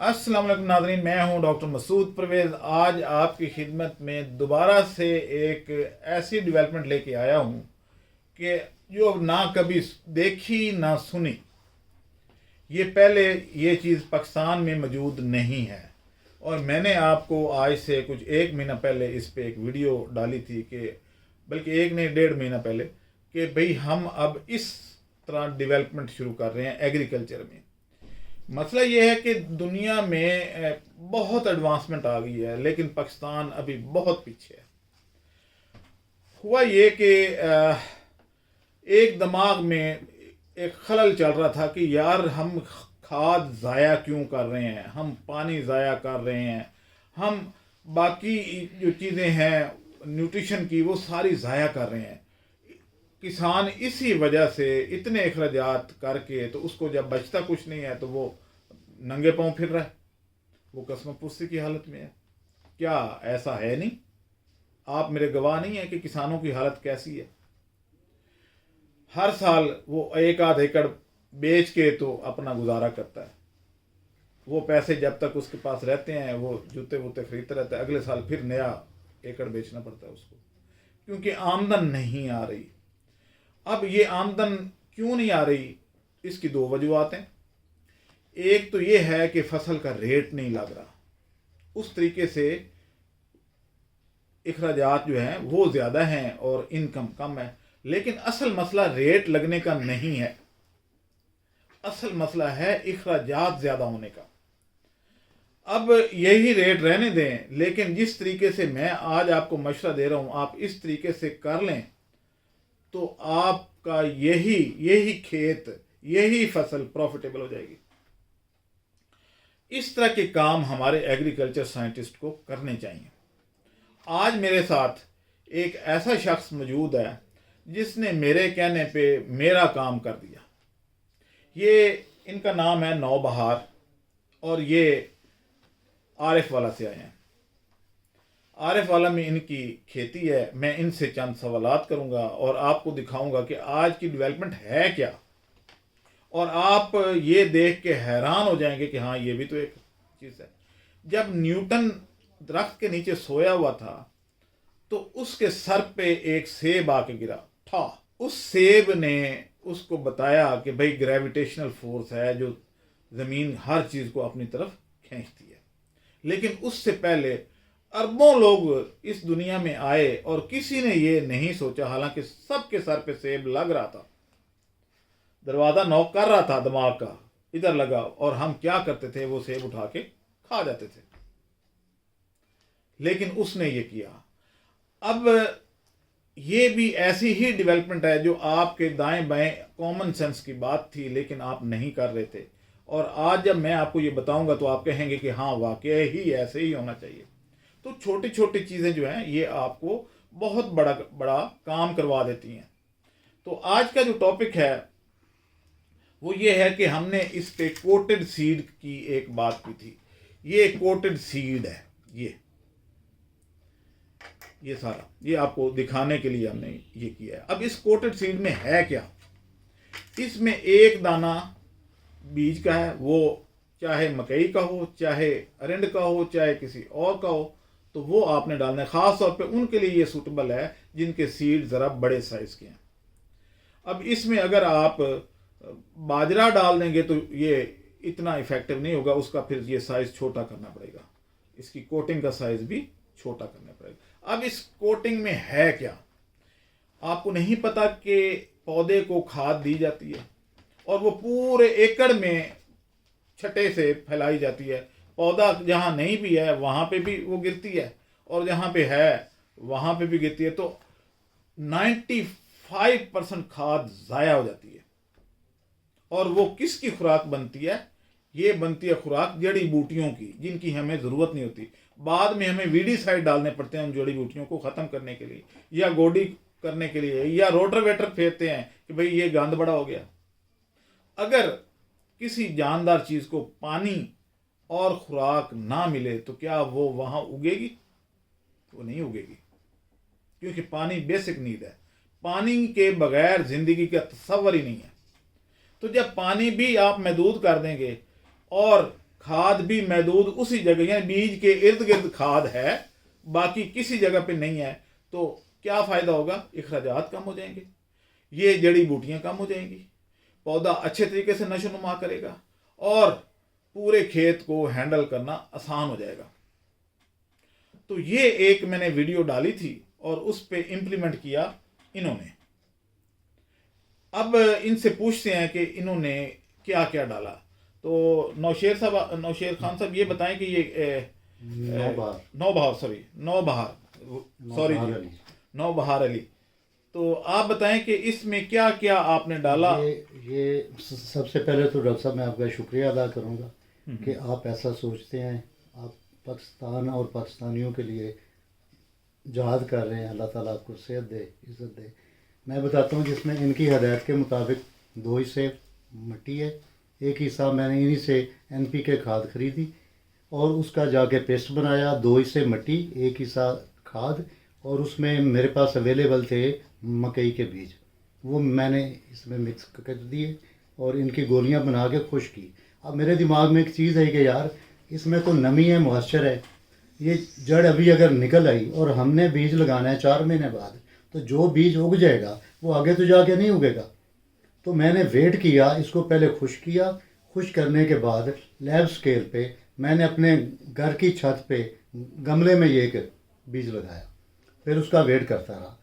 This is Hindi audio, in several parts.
अस्सलाम वालेकुम नाज़रीन, मैं हूं डॉक्टर मसूद परवेज़। आज आपकी खिदमत में दोबारा से एक ऐसी डेवलपमेंट लेके आया हूं कि जो ना कभी देखी ना सुनी। ये पहले ये चीज़ पाकिस्तान में मौजूद नहीं है और मैंने आपको आज से कुछ एक महीना पहले इस पे एक वीडियो डाली थी कि बल्कि एक नहीं 1.5 महीना पहले कि भाई हम अब इस तरह डेवलपमेंट शुरू कर रहे हैं एग्रीकल्चर में। मसला ये है कि दुनिया में बहुत एडवांसमेंट आ गई है लेकिन पाकिस्तान अभी बहुत पीछे है। हुआ ये कि एक दिमाग में एक खलल चल रहा था कि यार हम खाद ज़ाया क्यों कर रहे हैं, हम पानी ज़ाया कर रहे हैं, हम बाकी जो चीज़ें हैं न्यूट्रिशन की वो सारी ज़ाया कर रहे हैं। किसान इसी वजह से इतने अखराजात करके तो उसको जब बचता कुछ नहीं है तो वो नंगे पांव फिर रहा है, वो कसमपुस्ती की हालत में है। क्या ऐसा है नहीं? आप मेरे गवाह नहीं है कि किसानों की हालत कैसी है। हर साल वो 1 आध एकड़ बेच के तो अपना गुजारा करता है। वो पैसे जब तक उसके पास रहते हैं वो जूते वूते खरीदता रहता है, अगले साल फिर नया एकड़ बेचना पड़ता है उसको, क्योंकि आमदन नहीं आ रही। अब ये आमदन क्यों नहीं आ रही, इसकी 2 वजूहत हैं। एक तो ये है कि फसल का रेट नहीं लग रहा, उस तरीके से अखराजात जो हैं वो ज़्यादा हैं और इनकम कम है। लेकिन असल मसला रेट लगने का नहीं है, असल मसला है अखराजात ज़्यादा होने का। अब यही रेट रहने दें, लेकिन जिस तरीके से मैं आज आपको मशवरा दे रहा हूँ आप इस तरीके से कर लें तो आपका यही खेत, यही फसल प्रॉफिटेबल हो जाएगी। इस तरह के काम हमारे एग्रीकल्चर साइंटिस्ट को करने चाहिए। आज मेरे साथ एक ऐसा शख्स मौजूद है जिसने मेरे कहने पे मेरा काम कर दिया। ये इनका नाम है नौबहार और ये आरिफ वाला से आए हैं। आरिफ वाला में इनकी खेती है। मैं इनसे चंद सवालात करूंगा और आपको दिखाऊंगा कि आज की डेवलपमेंट है क्या, और आप ये देख के हैरान हो जाएंगे कि हाँ ये भी तो एक चीज़ है। जब न्यूटन दरख्त के नीचे सोया हुआ था तो उसके सर पे एक सेब आके गिरा था। उस सेब ने उसको बताया कि भाई ग्रेविटेशनल फोर्स है जो ज़मीन हर चीज़ को अपनी तरफ खींचती है। लेकिन उससे पहले अरबों लोग इस दुनिया में आए और किसी ने ये नहीं सोचा, हालांकि सबके सर पे सेब लग रहा था, दरवाज़ा नॉक कर रहा था दिमाग का, इधर लगा, और हम क्या करते थे वो सेब उठा के खा जाते थे। लेकिन उसने ये किया। अब ये भी ऐसी ही डेवलपमेंट है जो आपके दाएं बाएं कॉमन सेंस की बात थी लेकिन आप नहीं कर रहे थे, और आज जब मैं आपको ये बताऊंगा तो आप कहेंगे कि हाँ वाकई ही ऐसे ही होना चाहिए। तो छोटी छोटी चीज़ें जो हैं ये आपको बहुत बड़ा बड़ा काम करवा देती हैं। तो आज का जो टॉपिक है वो ये है कि हमने इस पे कोटेड सीड की एक बात की थी। ये कोटेड सीड है, ये सारा ये आपको दिखाने के लिए हमने ये किया है। अब इस कोटेड सीड में है क्या? इसमें एक दाना बीज का है, वो चाहे मकई का हो, चाहे अरंड का हो, चाहे किसी और का हो, तो वो आपने डालना है। ख़ास तौर पे उनके लिए ये सूटेबल है जिनके सीड ज़रा बड़े साइज़ के हैं। अब इसमें अगर आप बाजरा डाल देंगे तो ये इतना इफेक्टिव नहीं होगा, उसका फिर ये साइज़ छोटा करना पड़ेगा, इसकी कोटिंग का साइज़ भी छोटा करना पड़ेगा। अब इस कोटिंग में है क्या? आपको नहीं पता कि पौधे को खाद दी जाती है और वो पूरे एकड़ में छटे से फैलाई जाती है। पौधा जहाँ नहीं भी है वहाँ पे भी वो गिरती है और जहाँ पे है वहाँ पे भी गिरती है। तो 95% खाद ज़ाया हो जाती है। और वो किसकी खुराक बनती है? ये बनती है खुराक जड़ी बूटियों की, जिनकी हमें ज़रूरत नहीं होती। बाद में हमें वीडीसाइड डालने पड़ते हैं उन जड़ी बूटियों को ख़त्म करने के लिए, या गोडी करने के लिए, या रोटावेटर फेरते हैं कि भाई ये गंद बड़ा हो गया। अगर किसी जानदार चीज़ को पानी और खुराक ना मिले तो क्या वो वहाँ उगेगी? वो नहीं उगेगी, क्योंकि पानी बेसिक नीड है। पानी के बगैर ज़िंदगी का तस्वर ही नहीं है। तो जब पानी भी आप महदूद कर देंगे और खाद भी महदूद उसी जगह, यानी बीज के इर्द गिर्द खाद है, बाकी किसी जगह पे नहीं है, तो क्या फ़ायदा होगा? अखराजात कम हो जाएंगे, ये जड़ी बूटियाँ कम हो जाएंगी, पौधा अच्छे तरीके से नशोनुमा करेगा और पूरे खेत को हैंडल करना आसान हो जाएगा। तो ये एक मैंने वीडियो डाली थी और उस पर इम्प्लीमेंट किया इन्होंने। अब इनसे पूछते हैं कि इन्होंने क्या क्या डाला। तो नौशेर खान साहब ये बताएं कि ये नौबहार अली, तो आप बताएं कि इसमें क्या क्या आपने डाला। ये सबसे पहले तो डॉक्टर साहब मैं आपका शुक्रिया अदा करूंगा कि आप ऐसा सोचते हैं, आप पाकिस्तान और पाकिस्तानियों के लिए जहाद कर रहे हैं। अल्लाह ताला आपको सेहत दे, इज़्ज़त दे। मैं बताता हूँ जिसमें इनकी हदायत के मुताबिक 2 हिस्से मिट्टी है, एक हिस्सा मैंने इन्हीं से NPK खाद खरीदी और उसका जाके पेस्ट बनाया। 2 हिस्से मिट्टी, एक हिस्सा खाद, और उसमें मेरे पास अवेलेबल थे मकई के बीज, वो मैंने इसमें मिक्स कर दिए और इनकी गोलियां बना के खुश की। अब मेरे दिमाग में एक चीज़ है कि यार इसमें तो नमी है, मॉइस्चर है, ये जड़ अभी अगर निकल आई और हमने बीज लगाना है 4 महीने बाद, तो जो बीज उग जाएगा वो आगे तो जाके नहीं उगेगा। तो मैंने वेट किया, इसको पहले खुश किया, खुश करने के बाद लैब स्केल पे मैंने अपने घर की छत पे गमले में ये एक बीज लगाया, फिर उसका वेट करता रहा।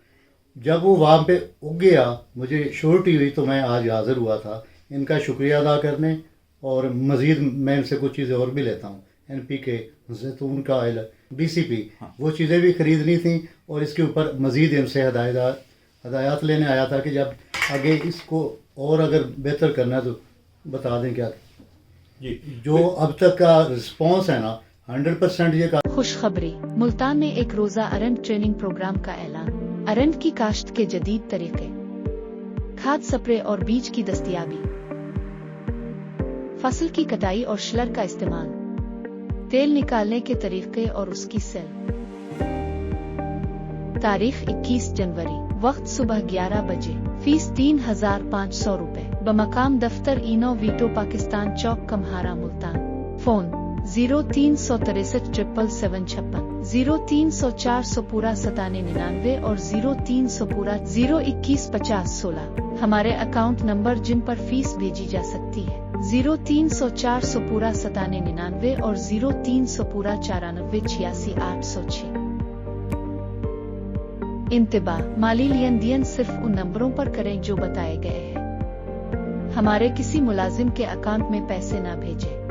जब वो वहाँ पे उग गया, मुझे श्योरिटी हुई, तो मैं आज हाज़िर हुआ था इनका शुक्रिया अदा करने। और मज़ीद मैं इनसे कुछ चीज़ें और भी लेता हूँ, NPK, जैतून का ऑयल, BCP, वो चीज़ें भी ख़रीदनी थी और इसके ऊपर मज़ीद इनसे हदायत लेने आया था कि जब आगे इसको और अगर बेहतर करना है तो बता दें क्या जी। जो अब तक का रिस्पॉन्स है ना 100% ये का। खुशखबरी, मुल्तान में एक रोज़ा अरंड ट्रेनिंग प्रोग्राम का ऐलान। अरंड की काश्त के जदीद तरीके, खाद स्प्रे और बीज की दस्तयाबी, फसल की कटाई और शलर का इस्तेमाल, तेल निकालने के तरीके और उसकी सेल। तारीख 21 जनवरी, वक्त सुबह 11 बजे। फीस 3,500 रुपए। बमकाम दफ्तर इनो वीटो, पाकिस्तान चौक, कम्हारा, मुल्तान। फोन 0363 77756, 0300 पूरा 9799 और 0300 पूरा 021 50 16 हमारे अकाउंट नंबर जिन पर फीस भेजी जा सकती है। 0300 पूरा 9799 और 0300 पूरा 94 86 806। इंतबाह, माली लेन देन सिर्फ उन नंबरों पर करें जो बताए गए हैं। हमारे किसी मुलाजिम के अकाउंट में पैसे ना भेजें।